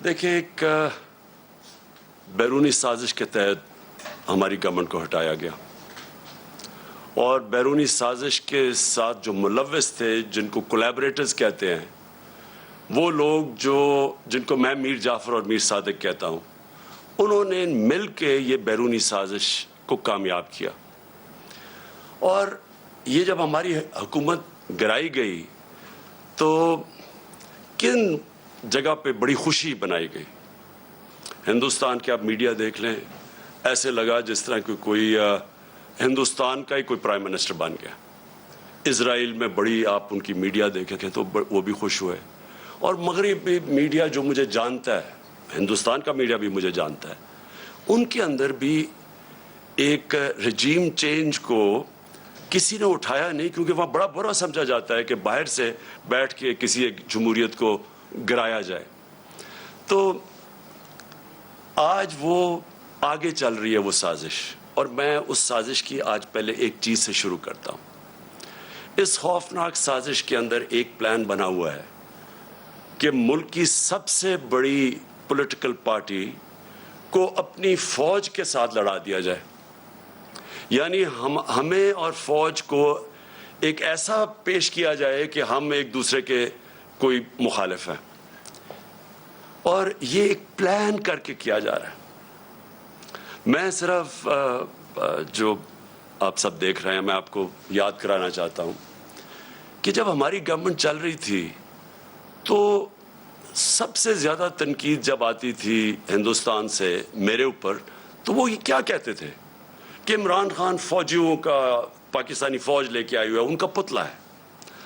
دیکھیں، ایک بیرونی سازش کے تحت ہماری گورنمنٹ کو ہٹایا گیا، اور بیرونی سازش کے ساتھ جو ملوث تھے، جن کو کولیبریٹرز کہتے ہیں، وہ لوگ جن کو میں میر جعفر اور میر صادق کہتا ہوں، انہوں نے مل کے یہ بیرونی سازش کو کامیاب کیا. اور یہ جب ہماری حکومت گرائی گئی تو کن جگہ پہ بڑی خوشی بنائی گئی. ہندوستان کے آپ میڈیا دیکھ لیں، ایسے لگا جس طرح کہ کوئی ہندوستان کا ہی کوئی پرائم منسٹر بن گیا. اسرائیل میں بڑی آپ ان کی میڈیا دیکھیں گے تو وہ بھی خوش ہوئے. اور مغربی میڈیا جو مجھے جانتا ہے، ہندوستان کا میڈیا بھی مجھے جانتا ہے، ان کے اندر بھی ایک رجیم چینج کو کسی نے اٹھایا نہیں، کیونکہ وہاں بڑا برا سمجھا جاتا ہے کہ باہر سے بیٹھ کے کسی ایک جمہوریت کو گرایا جائے. تو آج وہ آگے چل رہی ہے وہ سازش، اور میں اس سازش کی آج پہلے ایک چیز سے شروع کرتا ہوں. اس خوفناک سازش کے اندر ایک پلان بنا ہوا ہے کہ ملک کی سب سے بڑی پولیٹیکل پارٹی کو اپنی فوج کے ساتھ لڑا دیا جائے. یعنی ہمیں اور فوج کو ایک ایسا پیش کیا جائے کہ ہم ایک دوسرے کے کوئی مخالف ہیں، اور یہ ایک پلان کر کے کیا جا رہا ہے. میں صرف جو آپ سب دیکھ رہے ہیں، میں آپ کو یاد کرانا چاہتا ہوں کہ جب ہماری گورنمنٹ چل رہی تھی تو سب سے زیادہ تنقید جب آتی تھی ہندوستان سے میرے اوپر، تو وہ یہ کیا کہتے تھے کہ عمران خان فوجیوں کا، پاکستانی فوج لے کے آئی ہوئی ہے، ان کا پتلا ہے.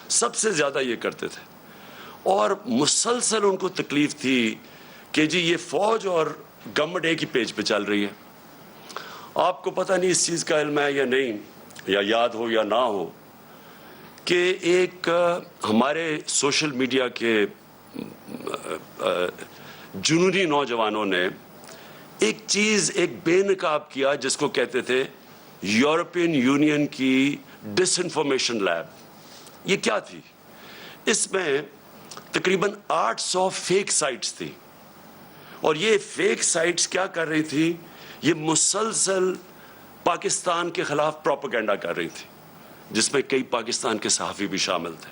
سب سے زیادہ یہ کرتے تھے، اور مسلسل ان کو تکلیف تھی کہ جی یہ فوج اور گورنمنٹ ایک ہی پیج پہ چل رہی ہے. آپ کو پتہ نہیں اس چیز کا علم ہے یا نہیں، یا یاد ہو یا نہ ہو، کہ ایک ہمارے سوشل میڈیا کے جنونی نوجوانوں نے ایک چیز، ایک بے نقاب کیا جس کو کہتے تھے یورپین یونین کی ڈس انفارمیشن لیب. یہ کیا تھی؟ اس میں تقریباً 800 فیک سائٹس تھی، اور یہ فیک سائٹس کیا کر رہی تھی؟ یہ مسلسل پاکستان کے خلاف پروپیگنڈا کر رہی تھی، جس میں کئی پاکستان کے صحافی بھی شامل تھے.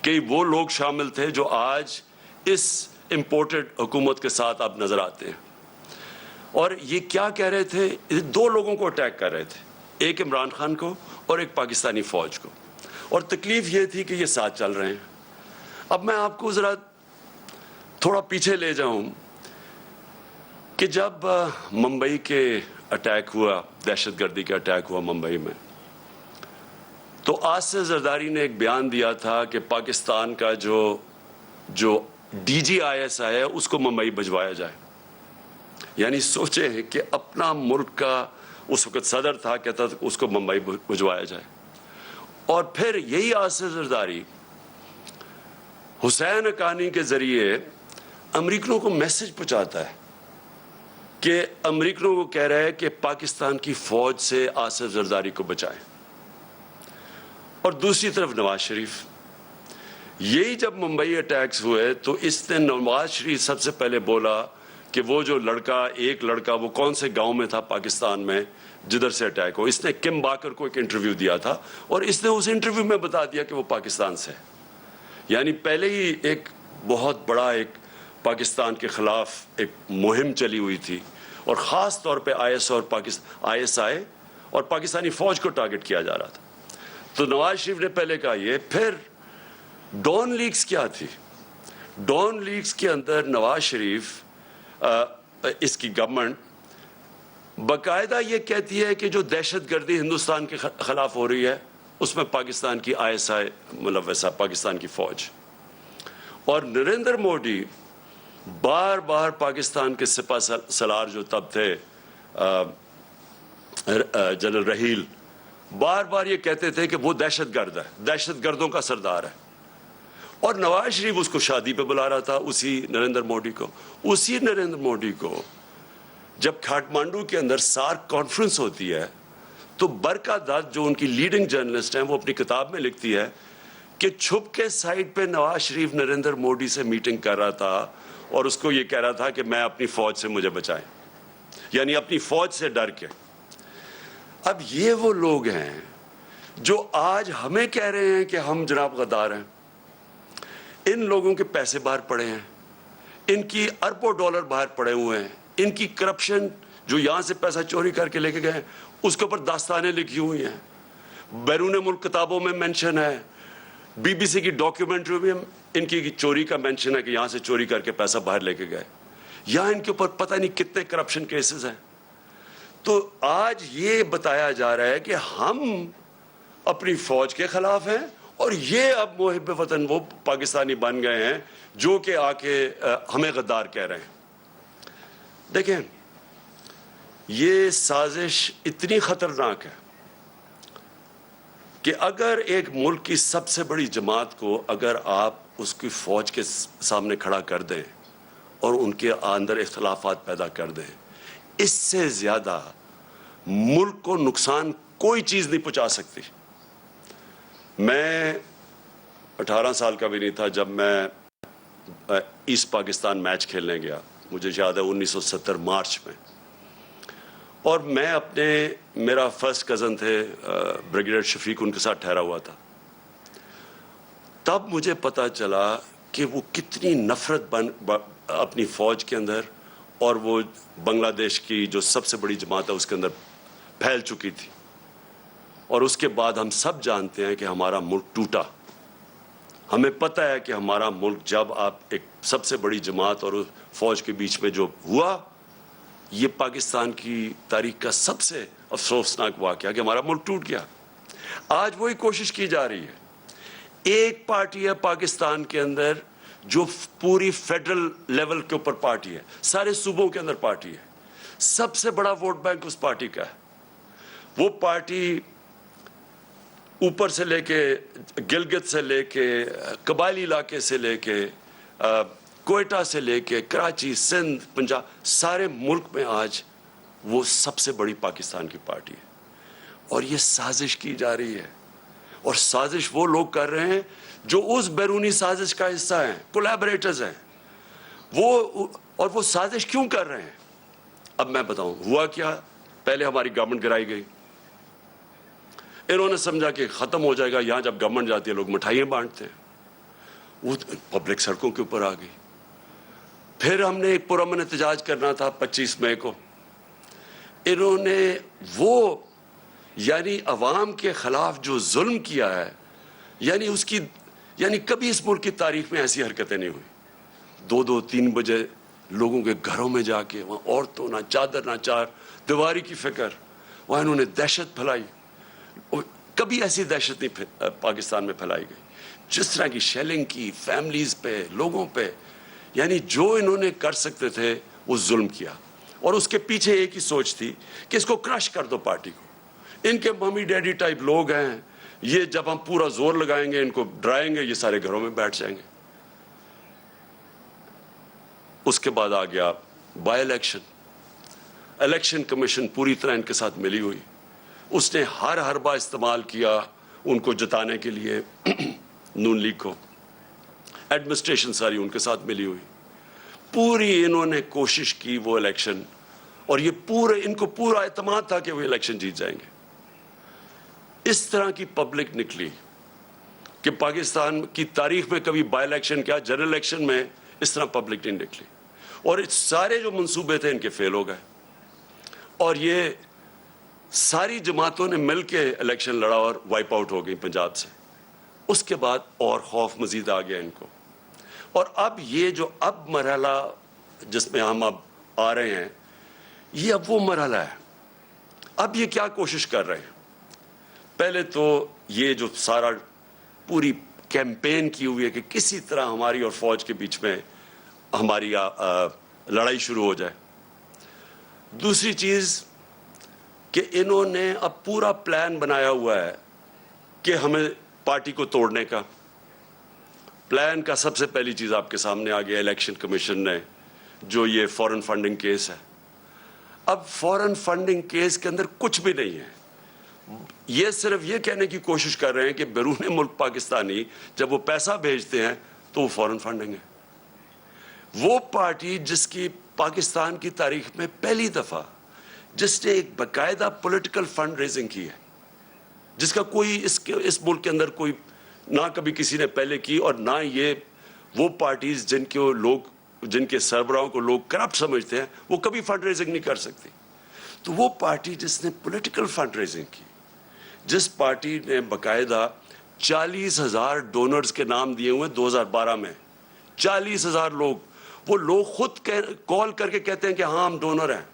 کئی وہ لوگ شامل تھے جو آج اس امپورٹڈ حکومت کے ساتھ اب نظر آتے ہیں. اور یہ کیا کہہ رہے تھے؟ دو لوگوں کو اٹیک کر رہے تھے، ایک عمران خان کو اور ایک پاکستانی فوج کو، اور تکلیف یہ تھی کہ یہ ساتھ چل رہے ہیں. اب میں آپ کو ذرا تھوڑا پیچھے لے جاؤں کہ جب ممبئی کے اٹیک ہوا، دہشت گردی کا اٹیک ہوا ممبئی میں، تو آصف زرداری نے ایک بیان دیا تھا کہ پاکستان کا جو ڈی جی ISI ہے اس کو ممبئی بھجوایا جائے. یعنی سوچیں کہ اپنا ملک کا اس وقت صدر تھا، کہتا تھا اس کو ممبئی بھجوایا جائے. اور پھر یہی آصف زرداری حسین حقانی کے ذریعے امریکنوں کو میسج پہنچاتا ہے کہ امریکنوں کو کہہ رہا ہے کہ پاکستان کی فوج سے آصف زرداری کو بچائیں. اور دوسری طرف نواز شریف، یہی جب ممبئی اٹیکس ہوئے تو اس نے نواز شریف سب سے پہلے بولا کہ وہ جو ایک لڑکا وہ کون سے گاؤں میں تھا پاکستان میں جدھر سے اٹیک ہو، اس نے کم باکر کو ایک انٹرویو دیا تھا، اور اس نے اس انٹرویو میں بتا دیا کہ وہ پاکستان سے. یعنی پہلے ہی ایک بہت بڑا ایک پاکستان کے خلاف ایک مہم چلی ہوئی تھی، اور خاص طور پہ ISI اور پاکستانی فوج کو ٹارگٹ کیا جا رہا تھا. تو نواز شریف نے پہلے کہا یہ. پھر ڈون لیکس کیا تھی؟ ڈون لیکس کے اندر نواز شریف، اس کی گورنمنٹ باقاعدہ یہ کہتی ہے کہ جو دہشت گردی ہندوستان کے خلاف ہو رہی ہے اس میں پاکستان کی ISI ملوث ہے، پاکستان کی فوج. اور نریندر مودی بار بار پاکستان کے سپہ سالار جو تب تھے جنرل رحیل، بار بار یہ کہتے تھے کہ وہ دہشت گرد ہے، دہشت گردوں کا سردار ہے. اور نواز شریف اس کو شادی پہ بلا رہا تھا، اسی نریندر مودی کو جب کھاٹمانڈو کے اندر سارک کانفرنس ہوتی ہے تو برکا دت جو ان کی لیڈنگ جرنلسٹ ہیں وہ اپنی کتاب میں لکھتی ہے کہ چھپ کے سائٹ پہ نواز شریف نریندر مودی سے میٹنگ کر رہا تھا، اور اس کو یہ کہہ رہا تھا کہ میں اپنی فوج سے مجھے بچائیں، یعنی اپنی فوج سے ڈر کے۔ اب یہ وہ لوگ ہیں جو آج ہمیں کہہ رہے ہیں کہ ہم جناب غدار ہیں۔ ان لوگوں کے پیسے باہر پڑے ہیں، ان کی اربوں ڈالر باہر پڑے ہوئے ہیں، ان کی کرپشن جو یہاں سے پیسہ چوری کر کے لے کے گئے اس کے اوپر داستانیں لکھی ہوئی ہیں، بیرون ملک کتابوں میں مینشن ہے، بی بی سی کی ڈاکیومنٹری میں ان کی چوری کا مینشن ہے کہ یہاں سے چوری کر کے پیسہ باہر لے کے گئے۔ یہاں ان کے اوپر پتہ نہیں کتنے کرپشن کیسز ہیں۔ تو آج یہ بتایا جا رہا ہے کہ ہم اپنی فوج کے خلاف ہیں، اور یہ اب محب وطن وہ پاکستانی بن گئے ہیں جو کہ آ کے ہمیں غدار کہہ رہے ہیں۔ دیکھیں، یہ سازش اتنی خطرناک ہے کہ اگر ایک ملک کی سب سے بڑی جماعت کو اگر آپ اس کی فوج کے سامنے کھڑا کر دیں اور ان کے اندر اختلافات پیدا کر دیں، اس سے زیادہ ملک کو نقصان کوئی چیز نہیں پہنچا سکتی۔ میں 18 سال کا بھی نہیں تھا جب میں ایسٹ پاکستان میچ کھیلنے گیا، مجھے یاد ہے 1970 مارچ میں، اور میں میرا فرسٹ کزن تھے بریگیڈیئر شفیق، ان کے ساتھ ٹھہرا ہوا تھا۔ تب مجھے پتا چلا کہ وہ کتنی نفرت اپنی فوج کے اندر اور وہ بنگلہ دیش کی جو سب سے بڑی جماعت ہے اس کے اندر پھیل چکی تھی، اور اس کے بعد ہم سب جانتے ہیں کہ ہمارا ملک ٹوٹا۔ ہمیں پتہ ہے کہ ہمارا ملک جب آپ ایک سب سے بڑی جماعت اور فوج کے بیچ میں جو ہوا، یہ پاکستان کی تاریخ کا سب سے افسوسناک واقعہ کہ ہمارا ملک ٹوٹ گیا۔ آج وہی کوشش کی جا رہی ہے۔ ایک پارٹی ہے پاکستان کے اندر جو پوری فیڈرل لیول کے اوپر پارٹی ہے، سارے صوبوں کے اندر پارٹی ہے، سب سے بڑا ووٹ بینک اس پارٹی کا ہے۔ وہ پارٹی اوپر سے لے کے گلگت سے لے کے قبائلی علاقے سے لے کے کوئٹہ سے لے کے کراچی، سندھ، پنجاب، سارے ملک میں آج وہ سب سے بڑی پاکستان کی پارٹی ہے، اور یہ سازش کی جا رہی ہے، اور سازش وہ لوگ کر رہے ہیں جو اس بیرونی سازش کا حصہ ہیں، کولیبریٹرز ہیں اور وہ سازش کیوں کر رہے ہیں؟ اب میں بتاؤں ہوا کیا۔ پہلے ہماری گورنمنٹ گرائی گئی، انہوں نے سمجھا کہ ختم ہو جائے گا، یہاں جب گورنمنٹ جاتی ہے لوگ مٹھائیاں بانٹتے ہیں، وہ پبلک سڑکوں کے اوپر آ گئی۔ پھر ہم نے ایک پرامن احتجاج کرنا تھا 25 مئی کو، انہوں نے وہ یعنی عوام کے خلاف جو ظلم کیا ہے، یعنی کبھی اس ملک کی تاریخ میں ایسی حرکتیں نہیں ہوئی۔ 2-2 3 بجے لوگوں کے گھروں میں جا کے وہاں عورتوں نہ چادر نہ چار دیواری کی فکر، وہاں انہوں نے دہشت پھیلائی۔ کبھی ایسی دہشت نہیں پاکستان میں پھیلائی گئی جس طرح کی شیلنگ کی فیملیز پہ، لوگوں پہ، یعنی جو انہوں نے کر سکتے تھے وہ ظلم کیا، اور اس کے پیچھے ایک ہی سوچ تھی کہ اس کو کرش کر دو پارٹی کو۔ ان کے ممی ڈیڈی ٹائپ لوگ ہیں، یہ جب ہم پورا زور لگائیں گے، ان کو ڈرائیں گے، یہ سارے گھروں میں بیٹھ جائیں گے۔ اس کے بعد آ گیا بائی الیکشن کمیشن پوری طرح ان کے ساتھ ملی ہوئی، اس نے ہر حربہ استعمال کیا ان کو جتانے کے لیے، نون لیگ کو، ایڈمنسٹریشن ساری ان کے ساتھ ملی ہوئی، پوری انہوں نے کوشش کی وہ الیکشن، اور ان کو پورا اعتماد تھا کہ وہ الیکشن جیت جائیں گے۔ اس طرح کی پبلک نکلی کہ پاکستان کی تاریخ میں کبھی بائی الیکشن کیا، جنرل الیکشن میں اس طرح پبلک نہیں نکلی، اور سارے جو منصوبے تھے ان کے فیل ہو گئے، اور یہ ساری جماعتوں نے مل کے الیکشن لڑا اور وائپ آؤٹ ہو گئی پنجاب سے۔ اس کے بعد اور خوف مزید آ گیا ان کو، اور اب یہ جو مرحلہ جس میں ہم اب آ رہے ہیں، یہ اب وہ مرحلہ ہے۔ اب یہ کیا کوشش کر رہے ہیں؟ پہلے تو یہ جو سارا پوری کیمپین کی ہوئی ہے کہ کسی طرح ہماری اور فوج کے بیچ میں ہماری لڑائی شروع ہو جائے۔ دوسری چیز کہ انہوں نے اب پورا پلان بنایا ہوا ہے کہ ہمیں پارٹی کو توڑنے کا پلان کا سب سے پہلی چیز آپ کے سامنے آ گیا الیکشن کمیشن نے، جو یہ فورن فنڈنگ کیس ہے۔ اب فورن فنڈنگ کیس کے اندر کچھ بھی نہیں ہے، یہ صرف یہ کہنے کی کوشش کر رہے ہیں کہ بیرون ملک پاکستانی جب وہ پیسہ بھیجتے ہیں تو وہ فورن فنڈنگ ہے۔ وہ پارٹی جس کی پاکستان کی تاریخ میں پہلی دفعہ جس نے ایک باقاعدہ پولیٹیکل فنڈ ریزنگ کی ہے، جس کا کوئی اس ملک کے اندر کوئی نہ کبھی کسی نے پہلے کی، اور نہ یہ وہ پارٹیز جن کے سربراہوں کو لوگ کرپٹ سمجھتے ہیں وہ کبھی فنڈ ریزنگ نہیں کر سکتی. تو وہ پارٹی جس نے پولیٹیکل فنڈ ریزنگ کی، جس پارٹی نے باقاعدہ 40,000 ڈونرز کے نام دیے ہوئے 2012 میں، 40,000 وہ لوگ خود کال کر کے کہتے ہیں کہ ہاں ہم ڈونر ہیں.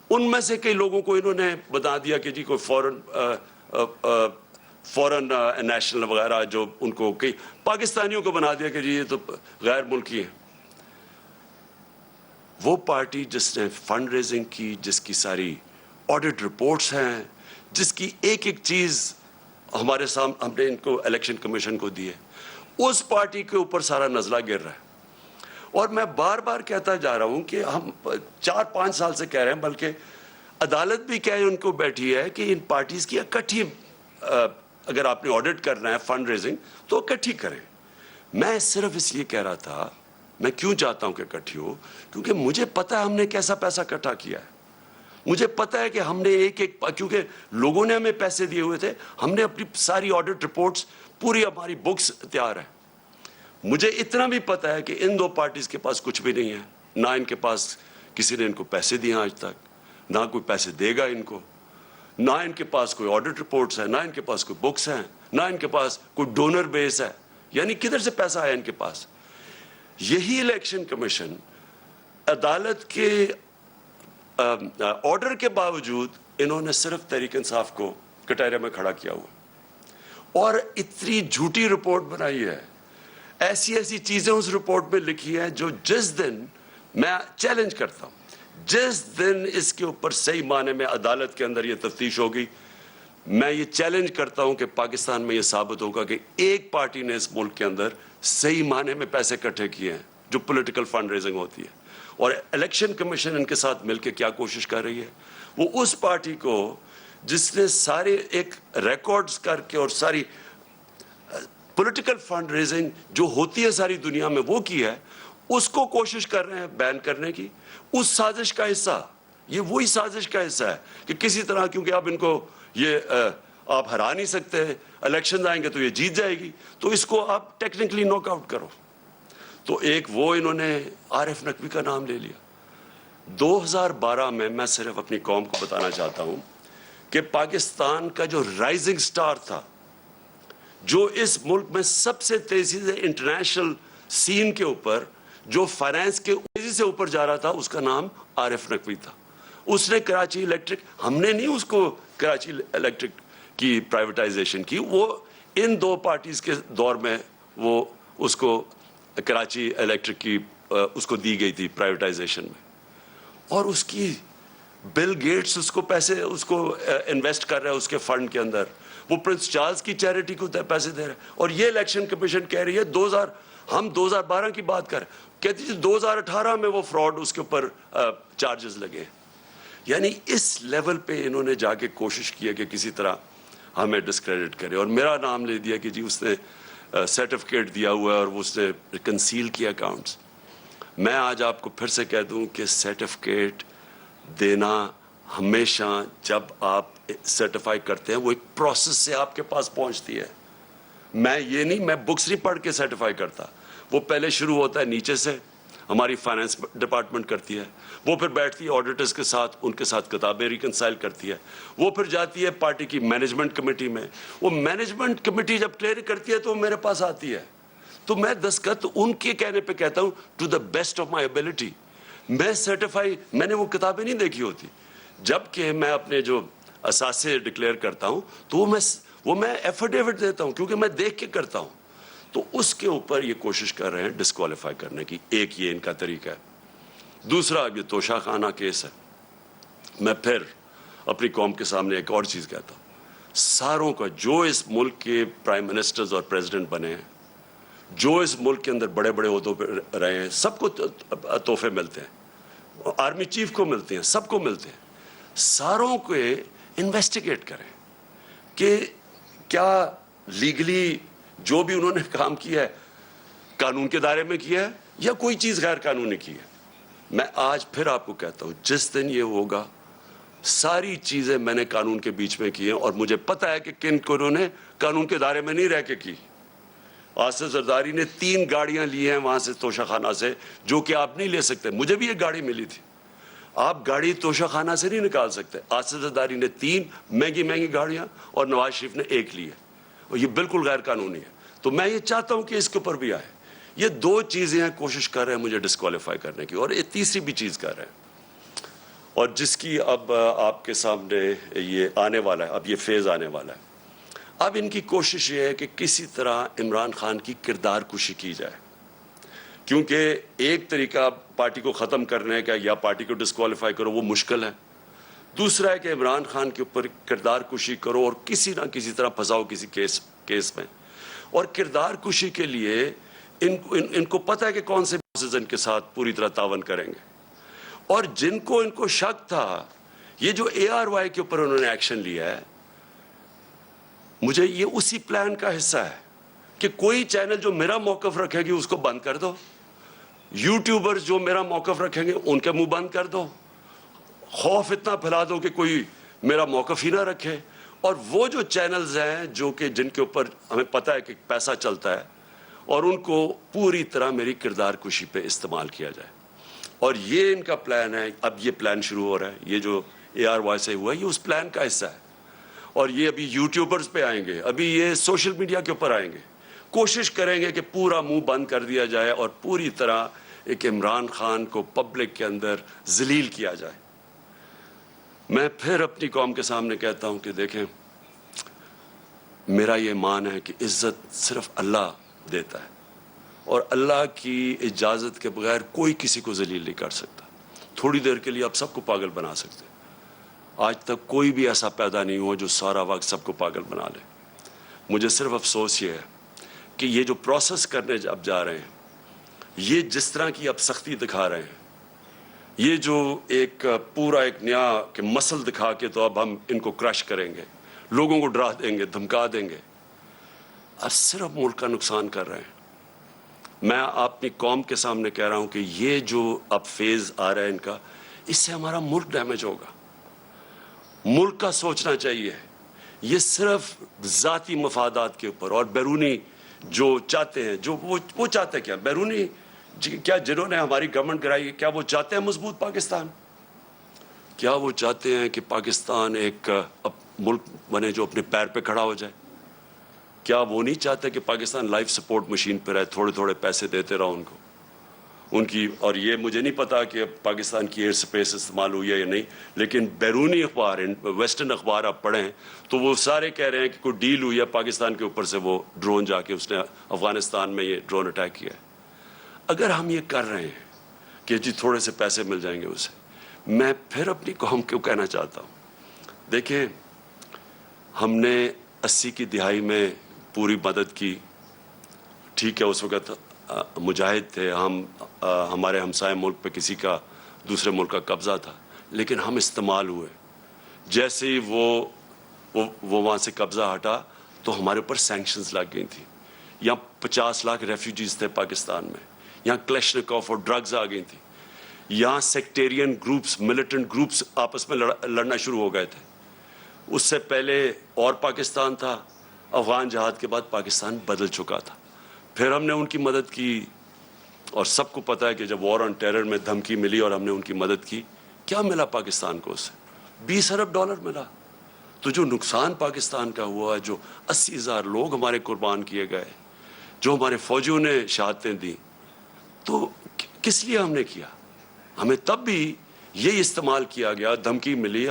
ان میں سے کئی لوگوں کو انہوں نے بتا دیا کہ جی کوئی فورن نیشنل وغیرہ، جو ان کو کئی پاکستانیوں کو بنا دیا کہ جی یہ تو غیر ملکی ہیں. وہ پارٹی جس نے فنڈ ریزنگ کی، جس کی ساری آڈٹ رپورٹس ہیں، جس کی ایک ایک چیز ہمارے سامنے ہم نے ان کو الیکشن کمیشن کو دی ہے، اس پارٹی کے اوپر سارا نزلہ گر رہا ہے. اور میں بار بار کہتا جا رہا ہوں کہ ہم 4-5 سال سے کہہ رہے ہیں، بلکہ عدالت بھی کہہ ان کو بیٹھی ہے کہ ان پارٹیز کی اکٹھی، اگر آپ نے آڈٹ کرنا ہے فنڈ ریزنگ تو اکٹھی کریں. میں صرف اس لیے کہہ رہا تھا، میں کیوں چاہتا ہوں کہ اکٹھی ہو، کیونکہ مجھے پتہ ہے ہم نے کیسا پیسہ اکٹھا کیا ہے. مجھے پتہ ہے کہ ہم نے کیونکہ لوگوں نے ہمیں پیسے دیے ہوئے تھے، ہم نے اپنی ساری آڈٹ رپورٹس، پوری ہماری بکس تیار ہیں. مجھے اتنا بھی پتہ ہے کہ ان دو پارٹیز کے پاس کچھ بھی نہیں ہے، نہ ان کے پاس کسی نے ان کو پیسے دیے آج تک، نہ کوئی پیسے دے گا ان کو، نہ ان کے پاس کوئی آڈٹ رپورٹس ہیں، نہ ان کے پاس کوئی بکس ہیں، نہ ان کے پاس کوئی ڈونر بیس ہے. یعنی کدھر سے پیسہ آیا ان کے پاس؟ یہی الیکشن کمیشن عدالت کے آرڈر کے باوجود انہوں نے صرف تحریک انصاف کو کٹہرے میں کھڑا کیا ہوا، اور اتنی جھوٹی رپورٹ بنائی ہے، ایسی چیزیں اس رپورٹ میں لکھی ہیں جو جس دن میں چیلنج کرتا ہوں، جس دن اس کے اوپر صحیح معنی میں عدالت کے اندر یہ تفتیش ہوگی، میں یہ چیلنج کرتا ہوں کہ پاکستان میں یہ ثابت ہوگا کہ ایک پارٹی نے اس ملک کے اندر صحیح معنی میں پیسے اکٹھے کیے ہیں جو پولیٹیکل فنڈ ریزنگ ہوتی ہے. اور الیکشن کمیشن ان کے ساتھ مل کے کیا کوشش کر رہی ہے، وہ اس پارٹی کو جس نے سارے ایک ریکارڈز کر کے اور ساری پولیٹیکل فنڈ ریزنگ جو ہوتی ہے ساری دنیا میں وہ کی ہے، اس کو کوشش کر رہے ہیں بین کرنے کی. اس سازش کا حصہ، یہ وہی سازش کا حصہ ہے کہ کسی طرح، کیونکہ اب ان کو یہ آپ ہرا نہیں سکتے، الیکشن آئیں گے تو یہ جیت جائے گی، تو اس کو آپ ٹیکنیکلی ناک آؤٹ کرو. تو ایک وہ انہوں نے عارف نقوی کا نام لے لیا. 2012 میں صرف اپنی قوم کو بتانا چاہتا ہوں کہ پاکستان کا جو رائزنگ سٹار تھا، جو اس ملک میں سب سے تیزی سے انٹرنیشنل سین کے اوپر، جو فائنانس کے تیزی سے اوپر جا رہا تھا، اس کا نام عارف نقوی تھا. اس نے کراچی الیکٹرک، ہم نے نہیں اس کو کراچی الیکٹرک کی پرائیویٹائزیشن کی، وہ ان دو پارٹیز کے دور میں وہ اس کو کراچی الیکٹرک کی اس کو دی گئی تھی پرائیویٹائزیشن میں. اور اس کی بل گیٹس اس کو پیسے اس کو انویسٹ کر رہا ہے اس کے فنڈ کے اندر، وہ پرنس چارلز کی چیریٹی کو پیسے دے رہا ہے. اور یہ الیکشن کمیشن کہہ رہی ہے ہم 2012 کی بات کر رہے ہیں، کہتی ہے 2018 میں وہ فراڈ اس کے اوپر چارجز لگے. یعنی اس لیول پہ انہوں نے جا کے کوشش کی ہے کہ کسی طرح ہمیں ڈسکریڈٹ کرے، اور میرا نام لے دیا کہ جی اس نے سرٹیفکیٹ دیا ہوا ہے اور وہ اس نے کنسیل کیا اکاؤنٹس. میں آج آپ کو پھر سے کہہ دوں کہ سرٹیفکیٹ دینا ہمیشہ، جب آپ سرٹیفائی کرتے ہیں، وہ ایک پروسیس سے آپ کے پاس پہنچتی ہے. میں بکس نہیں پڑھ کے سرٹیفائی کرتا، وہ پہلے شروع ہوتا ہے نیچے سے، ہماری فائنانس ڈپارٹمنٹ کرتی ہے، وہ پھر بیٹھتی ہے آڈیٹرز کے ساتھ، ان کے ساتھ کتابیں ریکنسائل کرتی ہے، وہ پھر جاتی ہے پارٹی کی مینجمنٹ کمیٹی میں، وہ مینجمنٹ کمیٹی جب کلیئر کرتی ہے تو میرے پاس آتی ہے، تو میں دستخط ان کے کہنے پہ کہتا ہوں to the best of my ability. میں سرٹیفائی، میں نے وہ کتابیں نہیں دیکھی ہوتی، جبکہ میں اپنے جو اثاثے ڈکلیئر کرتا ہوں تو وہ میں ایفیڈیوٹ دیتا ہوں، کیونکہ میں دیکھ کے کرتا ہوں. تو اس کے اوپر یہ کوشش کر رہے ہیں ڈسکوالیفائی کرنے کی. ایک یہ ان کا طریقہ ہے. دوسرا یہ توشہ خانہ کیس ہے. میں پھر اپنی قوم کے سامنے ایک اور چیز کہتا ہوں، ساروں کا جو اس ملک کے پرائم منسٹرز اور پریزیڈنٹ بنے ہیں، جو اس ملک کے اندر بڑے بڑے عہدوں پہ رہے ہیں، سب کو تحفے ملتے ہیں، آرمی چیف کو ملتے ہیں، سب کو ملتے ہیں. ساروں کو انویسٹیگیٹ کریں کہ کیا لیگلی جو بھی انہوں نے کام کیا ہے قانون کے دائرے میں کیا ہے یا کوئی چیز غیر قانونی کی ہے. میں آج پھر آپ کو کہتا ہوں, جس دن یہ ہوگا ساری چیزیں میں نے قانون کے بیچ میں کی ہیں, اور مجھے پتہ ہے کہ کن کو انہوں نے قانون کے دائرے میں نہیں رہ کے کی. آصف زرداری نے 3 گاڑیاں لی ہیں وہاں سے توشہ خانہ سے, جو کہ آپ نہیں لے سکتے. مجھے بھی ایک گاڑی ملی تھی, آپ گاڑی توشہ خانہ سے نہیں نکال سکتے. آصف زرداری نے 3 مہنگی گاڑیاں اور نواز شریف نے 1 لی ہے, اور یہ بالکل غیر قانونی ہے. تو میں یہ چاہتا ہوں کہ اس کے اوپر بھی آئے. یہ 2 چیزیں ہیں کوشش کر رہے ہیں مجھے ڈسکوالیفائی کرنے کی, اور ایک تیسری بھی چیز کر رہے ہیں, اور جس کی اب آپ کے سامنے یہ آنے والا ہے, اب یہ فیز آنے والا ہے. اب ان کی کوشش یہ ہے کہ کسی طرح عمران خان کی کردار کشی کی جائے, کیونکہ ایک طریقہ پارٹی کو ختم کرنے کا یا پارٹی کو ڈسکوالیفائی کرو وہ مشکل ہے. دوسرا ہے کہ عمران خان کے اوپر کردار کشی کرو اور کسی نہ کسی طرح پھنساؤ کسی کیس میں. اور کردار کشی کے لیے ان کو پتہ ہے کہ کون سے باسز ان کے ساتھ پوری طرح تعاون کریں گے, اور جن کو ان کو شک تھا, یہ جو ARY کے اوپر انہوں نے ایکشن لیا ہے, مجھے یہ اسی پلان کا حصہ ہے کہ کوئی چینل جو میرا موقف رکھے گی اس کو بند کر دو, یوٹیوبرز جو میرا موقف رکھیں گے ان کے منہ بند کر دو, خوف اتنا پھیلا دو کہ کوئی میرا موقف ہی نہ رکھے, اور وہ جو چینلز ہیں جو کہ جن کے اوپر ہمیں پتہ ہے کہ پیسہ چلتا ہے, اور ان کو پوری طرح میری کردار کشی پہ استعمال کیا جائے. اور یہ ان کا پلان ہے. اب یہ پلان شروع ہو رہا ہے, یہ جو ARY سے ہوا ہے یہ اس پلان کا حصہ ہے, اور یہ ابھی یوٹیوبرز پہ آئیں گے, ابھی یہ سوشل میڈیا کے اوپر آئیں گے, کوشش کریں گے کہ پورا منہ بند کر دیا جائے اور پوری طرح ایک عمران خان کو پبلک کے اندر ذلیل کیا جائے. میں پھر اپنی قوم کے سامنے کہتا ہوں کہ دیکھیں, میرا یہ مان ہے کہ عزت صرف اللہ دیتا ہے, اور اللہ کی اجازت کے بغیر کوئی کسی کو ذلیل نہیں کر سکتا. تھوڑی دیر کے لیے آپ سب کو پاگل بنا سکتے ہیں, آج تک کوئی بھی ایسا پیدا نہیں ہوا جو سارا وقت سب کو پاگل بنا لے. مجھے صرف افسوس یہ ہے کہ یہ جو پروسیس کرنے اب جا رہے ہیں, یہ جس طرح کی اب سختی دکھا رہے ہیں, یہ جو ایک پورا ایک نیا کہ مسل دکھا کے تو اب ہم ان کو کرش کریں گے, لوگوں کو ڈرا دیں گے, دھمکا دیں گے, اب صرف ملک کا نقصان کر رہے ہیں. میں اپنی قوم کے سامنے کہہ رہا ہوں کہ یہ جو اب فیز آ رہا ہے ان کا, اس سے ہمارا ملک ڈیمیج ہوگا. ملک کا سوچنا چاہیے. یہ صرف ذاتی مفادات کے اوپر اور بیرونی جو چاہتے ہیں, جو وہ چاہتے ہیں کیا بیرونی, کیا جنہوں نے ہماری گورنمنٹ گرائی, کیا وہ چاہتے ہیں مضبوط پاکستان؟ کیا وہ چاہتے ہیں کہ پاکستان ایک ملک بنے جو اپنے پیر پہ کھڑا ہو جائے؟ کیا وہ نہیں چاہتے کہ پاکستان لائف سپورٹ مشین پہ رہے, تھوڑے تھوڑے پیسے دیتے رہو ان کو, ان کی. اور یہ مجھے نہیں پتا کہ پاکستان کی ایئر سپیس استعمال ہوئی ہے یا نہیں, لیکن بیرونی اخبار, ویسٹرن اخبار آپ پڑھیں تو وہ سارے کہہ رہے ہیں کہ کوئی ڈیل ہوئی ہے پاکستان کے اوپر سے, وہ ڈرون جا کے اس نے افغانستان میں یہ ڈرون اٹیک کیا ہے. اگر ہم یہ کر رہے ہیں کہ جی تھوڑے سے پیسے مل جائیں گے اسے, میں پھر اپنی قوم کو کہنا چاہتا ہوں, دیکھیں ہم نے 80 کی دہائی میں پوری مدد کی, ٹھیک ہے اس وقت مجاہد تھے ہم, ہمارے ہمسائے ملک پہ کسی کا دوسرے ملک کا قبضہ تھا, لیکن ہم استعمال ہوئے. جیسے ہی وہ وہاں سے قبضہ ہٹا تو ہمارے اوپر سینکشنز لگ گئی تھیں. یہاں 50 لاکھ ریفیوجیز تھے پاکستان میں, یہاں کلیشنکوف اور ڈرگز آ گئی تھیں, یہاں سیکٹیرین گروپس, ملیٹنٹ گروپس آپس میں لڑنا شروع ہو گئے تھے. اس سے پہلے اور پاکستان تھا, افغان جہاد کے بعد پاکستان بدل چکا تھا. پھر ہم نے ان کی مدد کی, اور سب کو پتہ ہے کہ جب وار آن ٹیرر میں دھمکی ملی اور ہم نے ان کی مدد کی, کیا ملا پاکستان کو؟ اس سے $20 ارب ملا. تو جو نقصان پاکستان کا ہوا, جو 80,000 لوگ ہمارے قربان کیے گئے, جو ہمارے فوجیوں نے شہادتیں دیں, تو کس لیے ہم نے کیا؟ ہمیں تب بھی یہی استعمال کیا گیا, دھمکی ملی,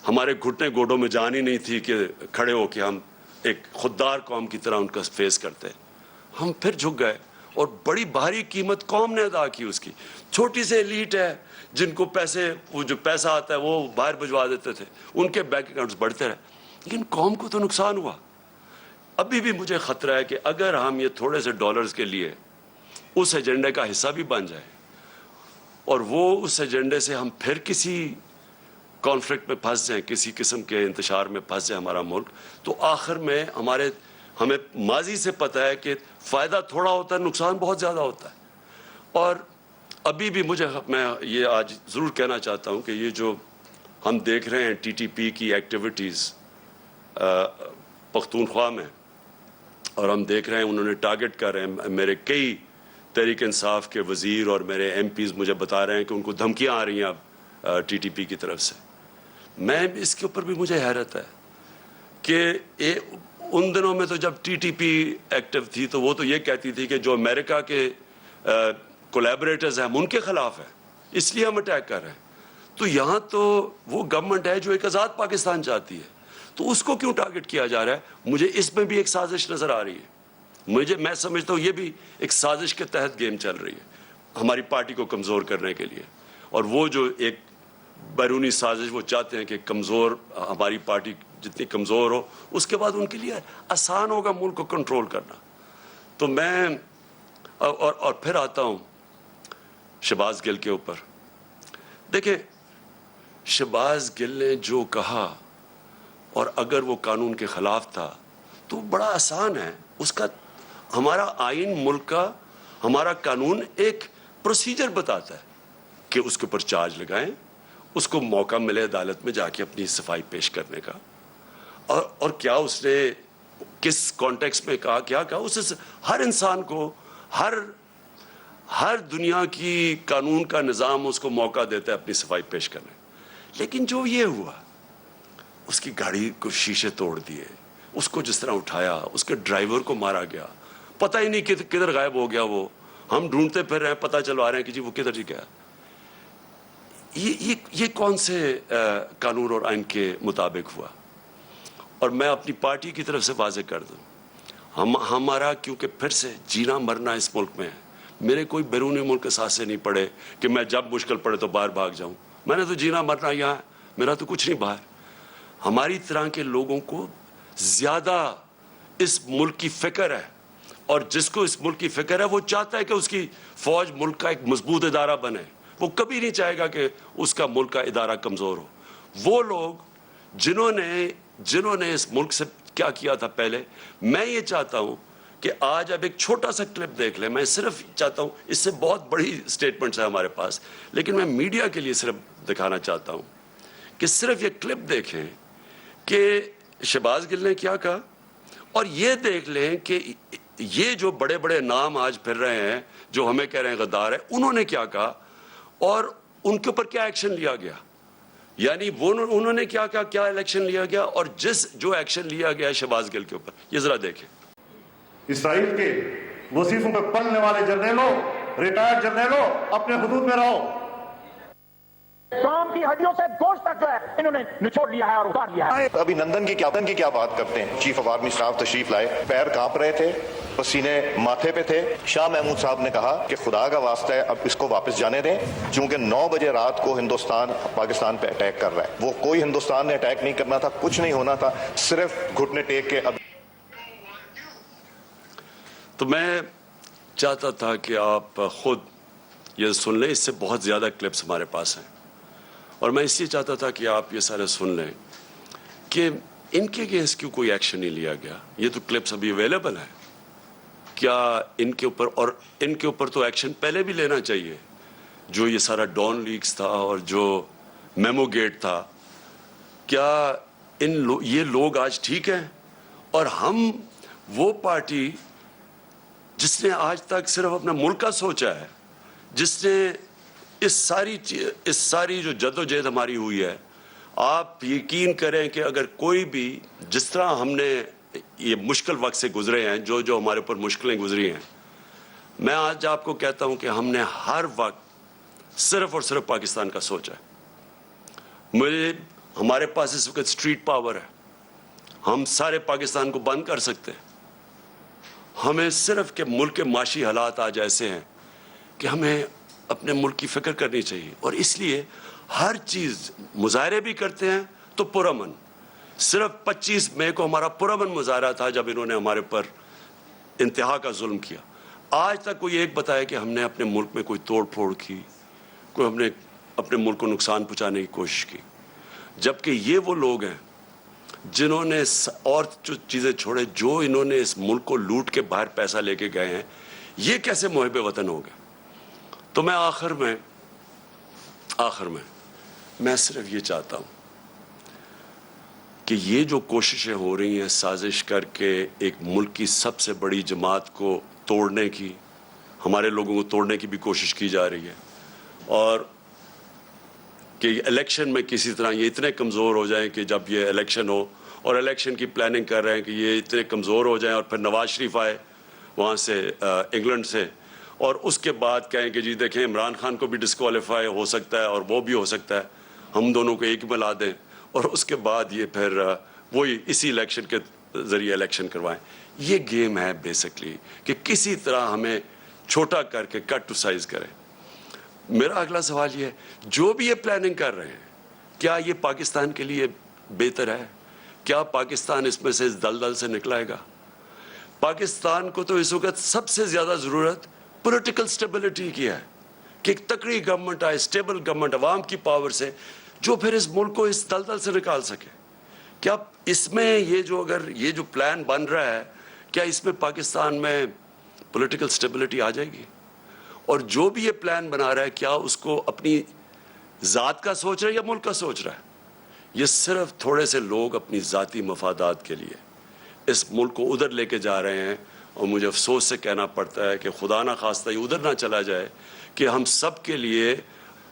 ہمارے گھٹنے گوڈوں میں جان ہی نہیں تھی کہ کھڑے ہو کے ہم ایک خوددار قوم کی طرح ان کا فیس کرتے. ہم پھر جھک گئے, اور بڑی بھاری قیمت قوم نے ادا کی اس کی. چھوٹی سے ایلیٹ ہے جن کو پیسے, وہ جو پیسہ آتا ہے وہ باہر بھجوا دیتے تھے, ان کے بینک اکاؤنٹس بڑھتے رہے, لیکن قوم کو تو نقصان ہوا. ابھی بھی مجھے خطرہ ہے کہ اگر ہم یہ تھوڑے سے ڈالرز کے لیے اس ایجنڈے کا حصہ بھی بن جائے, اور وہ اس ایجنڈے سے ہم پھر کسی کانفلکٹ میں پھنس جائیں, کسی قسم کے انتشار میں پھنس جائے ہمارا ملک, تو آخر میں ہمیں ماضی سے پتہ ہے کہ فائدہ تھوڑا ہوتا ہے، نقصان بہت زیادہ ہوتا ہے. اور ابھی بھی میں یہ آج ضرور کہنا چاہتا ہوں کہ یہ جو ہم دیکھ رہے ہیں ٹی ٹی پی کی ایکٹیویٹیز پختونخوا میں، اور ہم دیکھ رہے ہیں انہوں نے ٹارگٹ کر رہے ہیں. میرے کئی تحریک انصاف کے وزیر اور میرے ایم پیز مجھے بتا رہے ہیں کہ ان کو دھمکیاں آ رہی ہیں اب ٹی ٹی پی کی طرف سے. میں اس کے اوپر بھی مجھے حیرت ہے کہ ان دنوں میں تو جب ٹی ٹی پی ایکٹیو تھی تو وہ تو یہ کہتی تھی کہ جو امریکہ کے کولیبریٹرز ہیں ہم ان کے خلاف ہیں، اس لیے ہم اٹیک کر رہے ہیں. تو یہاں تو وہ گورنمنٹ ہے جو ایک آزاد پاکستان چاہتی ہے، تو اس کو کیوں ٹارگٹ کیا جا رہا ہے؟ مجھے اس میں بھی ایک سازش نظر آ رہی ہے. میں سمجھتا ہوں یہ بھی ایک سازش کے تحت گیم چل رہی ہے ہماری پارٹی کو کمزور کرنے کے لیے. اور وہ جو ایک بیرونی سازش وہ چاہتے ہیں کہ کمزور ہماری پارٹی جتنی کمزور ہو اس کے بعد ان کے لیے آسان ہوگا ملک کو کنٹرول کرنا. تو میں اور پھر آتا ہوں شہباز گل کے اوپر. دیکھیں شہباز گل نے جو کہا اور اگر وہ قانون کے خلاف تھا تو بڑا آسان ہے. اس کا ہمارا آئین ملک کا ہمارا قانون ایک پروسیجر بتاتا ہے کہ اس کے اوپر چارج لگائیں، اس کو موقع ملے عدالت میں جا کے اپنی صفائی پیش کرنے کا. اور کیا اس نے کس کانٹیکس میں کہا، کیا کہا، اس ہر انسان کو ہر دنیا کی قانون کا نظام اس کو موقع دیتا ہے اپنی صفائی پیش کرنے. لیکن جو یہ ہوا اس کی گاڑی کو شیشے توڑ دیے، اس کو جس طرح اٹھایا، اس کے ڈرائیور کو مارا گیا، پتہ ہی نہیں کدھر غائب ہو گیا. وہ ہم ڈھونڈتے پھر رہے ہیں، پتہ چلوا رہے ہیں کہ جی وہ کدھر جی گیا. یہ کون سے قانون اور آئین کے مطابق ہوا؟ اور میں اپنی پارٹی کی طرف سے واضح کر دوں، ہمارا کیونکہ پھر سے جینا مرنا اس ملک میں ہے. میرے کوئی بیرونی ملک کے ساتھ سے نہیں پڑے کہ میں جب مشکل پڑے تو باہر بھاگ جاؤں. میں نے تو جینا مرنا یہاں ہے، میرا تو کچھ نہیں باہر. ہماری طرح کے لوگوں کو زیادہ اس ملک کی فکر ہے، اور جس کو اس ملک کی فکر ہے وہ چاہتا ہے کہ اس کی فوج ملک کا ایک مضبوط ادارہ بنے. وہ کبھی نہیں چاہے گا کہ اس کا ملک کا ادارہ کمزور ہو. وہ لوگ جنہوں نے اس ملک سے کیا کیا تھا پہلے. میں یہ چاہتا ہوں کہ آج اب ایک چھوٹا سا کلپ دیکھ لیں. میں صرف چاہتا ہوں، اس سے بہت بڑی سٹیٹمنٹس ہیں ہمارے پاس، لیکن میں میڈیا کے لیے صرف دکھانا چاہتا ہوں کہ صرف یہ کلپ دیکھیں کہ شہباز گل نے کیا کہا، اور یہ دیکھ لیں کہ یہ جو بڑے بڑے نام آج پھر رہے ہیں جو ہمیں کہہ رہے ہیں غدار ہے، انہوں نے کیا کہا اور ان کے اوپر کیا ایکشن لیا گیا. یعنی انہوں نے کیا کہا، کیا ایکشن لیا گیا، اور جو ایکشن لیا گیا شہباز گل کے اوپر، یہ ذرا دیکھیں. اسرائیل کے وظیفوں پہ پلنے والے جرنیلوں، ریٹائرڈ جرنیلوں، اپنے حدود میں رہو. کام کی ہڈیوں سے گوشت تک جو ہے انہوں نے نچوڑ لیا ہے اور اتار لیا ہے. ابھی نندن کی کیا بات کرتے ہیں. چیف آف آرمی اسٹاف تشریف لائے، پیر کانپ رہے تھے، پسینے ماتھے پہ تھے. شاہ محمود صاحب نے کہا کہ خدا کا واسطہ ہے اب اس کو واپس جانے دیں، چونکہ 9 بجے رات کو ہندوستان پاکستان پہ اٹیک کر رہا ہے. وہ کوئی ہندوستان نے اٹیک نہیں کرنا تھا، کچھ نہیں ہونا تھا، صرف گھٹنے ٹیک کے. اب تو میں چاہتا تھا کہ آپ خود یہ سن لیں. اس سے بہت زیادہ کلپس ہمارے پاس ہیں، اور میں اس لیے چاہتا تھا کہ آپ یہ سارے سن لیں کہ ان کے اگینسٹ کیوں کوئی ایکشن نہیں لیا گیا. یہ تو کلپس ابھی اویلیبل ہیں. کیا ان کے اوپر تو ایکشن پہلے بھی لینا چاہیے. جو یہ سارا ڈان لیکس تھا اور جو میمو گیٹ تھا، کیا یہ لوگ آج ٹھیک ہیں؟ اور ہم وہ پارٹی جس نے آج تک صرف اپنا ملک کا سوچا ہے، جس نے اس ساری جو جدوجہد ہماری ہوئی ہے، آپ یقین کریں کہ اگر کوئی بھی جس طرح ہم نے یہ مشکل وقت سے گزرے ہیں، جو ہمارے اوپر مشکلیں گزری ہیں، میں آج آپ کو کہتا ہوں کہ ہم نے ہر وقت صرف اور صرف پاکستان کا سوچا ہے. ہمارے پاس اس وقت اسٹریٹ پاور ہے، ہم سارے پاکستان کو بند کر سکتے ہیں. ہمیں صرف کہ ملک کے معاشی حالات آج ایسے ہیں کہ ہمیں اپنے ملک کی فکر کرنی چاہیے، اور اس لیے ہر چیز مظاہرے بھی کرتے ہیں تو پرامن. صرف 25 مئی کو ہمارا پرامن مظاہرہ تھا جب انہوں نے ہمارے پر انتہا کا ظلم کیا. آج تک کوئی ایک بتایا کہ ہم نے اپنے ملک میں کوئی توڑ پھوڑ کی، کوئی ہم نے اپنے ملک کو نقصان پہنچانے کی کوشش کی. جبکہ یہ وہ لوگ ہیں جنہوں نے اور جو چیزیں چھوڑے، جو انہوں نے اس ملک کو لوٹ کے باہر پیسہ لے کے گئے ہیں، یہ کیسے محب وطن ہو گئے؟ تو میں آخر میں میں صرف یہ چاہتا ہوں کہ یہ جو کوششیں ہو رہی ہیں سازش کر کے ایک ملک کی سب سے بڑی جماعت کو توڑنے کی، ہمارے لوگوں کو توڑنے کی بھی کوشش کی جا رہی ہے، اور کہ الیکشن میں کسی طرح یہ اتنے کمزور ہو جائیں کہ جب یہ الیکشن ہو، اور الیکشن کی پلاننگ کر رہے ہیں کہ یہ اتنے کمزور ہو جائیں اور پھر نواز شریف آئے وہاں سے انگلینڈ سے، اور اس کے بعد کہیں کہ جی دیکھیں عمران خان کو بھی ڈسکوالیفائی ہو سکتا ہے اور وہ بھی ہو سکتا ہے، ہم دونوں کو ایک ملا دیں، اور اس کے بعد یہ پھر وہی اسی الیکشن کے ذریعے الیکشن کروائیں۔ یہ گیم ہے بیسکلی کہ کسی طرح ہمیں چھوٹا کر کے کٹ ٹو سائز کریں۔ میرا اگلا سوال یہ ہے، جو بھی یہ پلاننگ کر رہے ہیں، کیا یہ پاکستان کے لیے بہتر ہے؟ کیا پاکستان اس میں سے اس دلدل سے نکلائے گا؟ پاکستان کو تو اس وقت سب سے زیادہ ضرورت پولیٹیکل سٹیبلٹی کی ہے، کہ ایک تکڑی گورنمنٹ آئے، سٹیبل گورنمنٹ عوام کی پاور سے، جو پھر اس ملک کو اس دلدل سے نکال سکے۔ کیا اس میں اگر یہ جو پلان بن رہا ہے، کیا اس میں پاکستان میں پولیٹیکل سٹیبلٹی آ جائے گی؟ اور جو بھی یہ پلان بنا رہا ہے، کیا اس کو اپنی ذات کا سوچ رہا ہے یا ملک کا سوچ رہا ہے؟ یہ صرف تھوڑے سے لوگ اپنی ذاتی مفادات کے لیے اس ملک کو ادھر لے کے جا رہے ہیں، اور مجھے افسوس سے کہنا پڑتا ہے کہ خدا نہ خواستہ یہ ادھر نہ چلا جائے کہ ہم سب کے لیے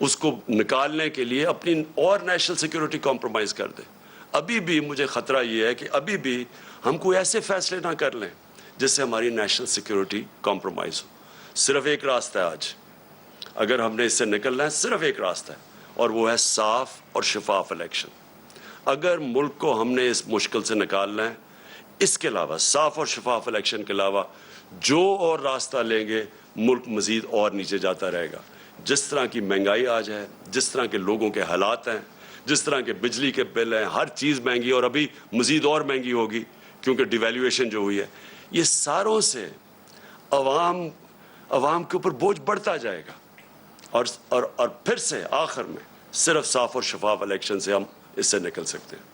اس کو نکالنے کے لیے اپنی اور نیشنل سیکیورٹی کمپرومائز کر دیں۔ ابھی بھی مجھے خطرہ یہ ہے کہ ابھی بھی ہم کوئی ایسے فیصلے نہ کر لیں جس سے ہماری نیشنل سیکیورٹی کمپرومائز ہو۔ صرف ایک راستہ ہے آج، اگر ہم نے اس سے نکلنا ہے، صرف ایک راستہ ہے، اور وہ ہے صاف اور شفاف الیکشن۔ اگر ملک کو ہم نے اس مشکل سے نکالنا ہے، اس کے علاوہ صاف اور شفاف الیکشن کے علاوہ جو اور راستہ لیں گے، ملک مزید اور نیچے جاتا رہے گا۔ جس طرح کی مہنگائی آج ہے، جس طرح کے لوگوں کے حالات ہیں، جس طرح کے بجلی کے بل ہیں، ہر چیز مہنگی، اور ابھی مزید اور مہنگی ہوگی کیونکہ ڈیویلیویشن جو ہوئی ہے، یہ ساروں سے عوام کے اوپر بوجھ بڑھتا جائے گا، اور پھر سے آخر میں صرف صاف اور شفاف الیکشن سے ہم اس سے نکل سکتے ہیں۔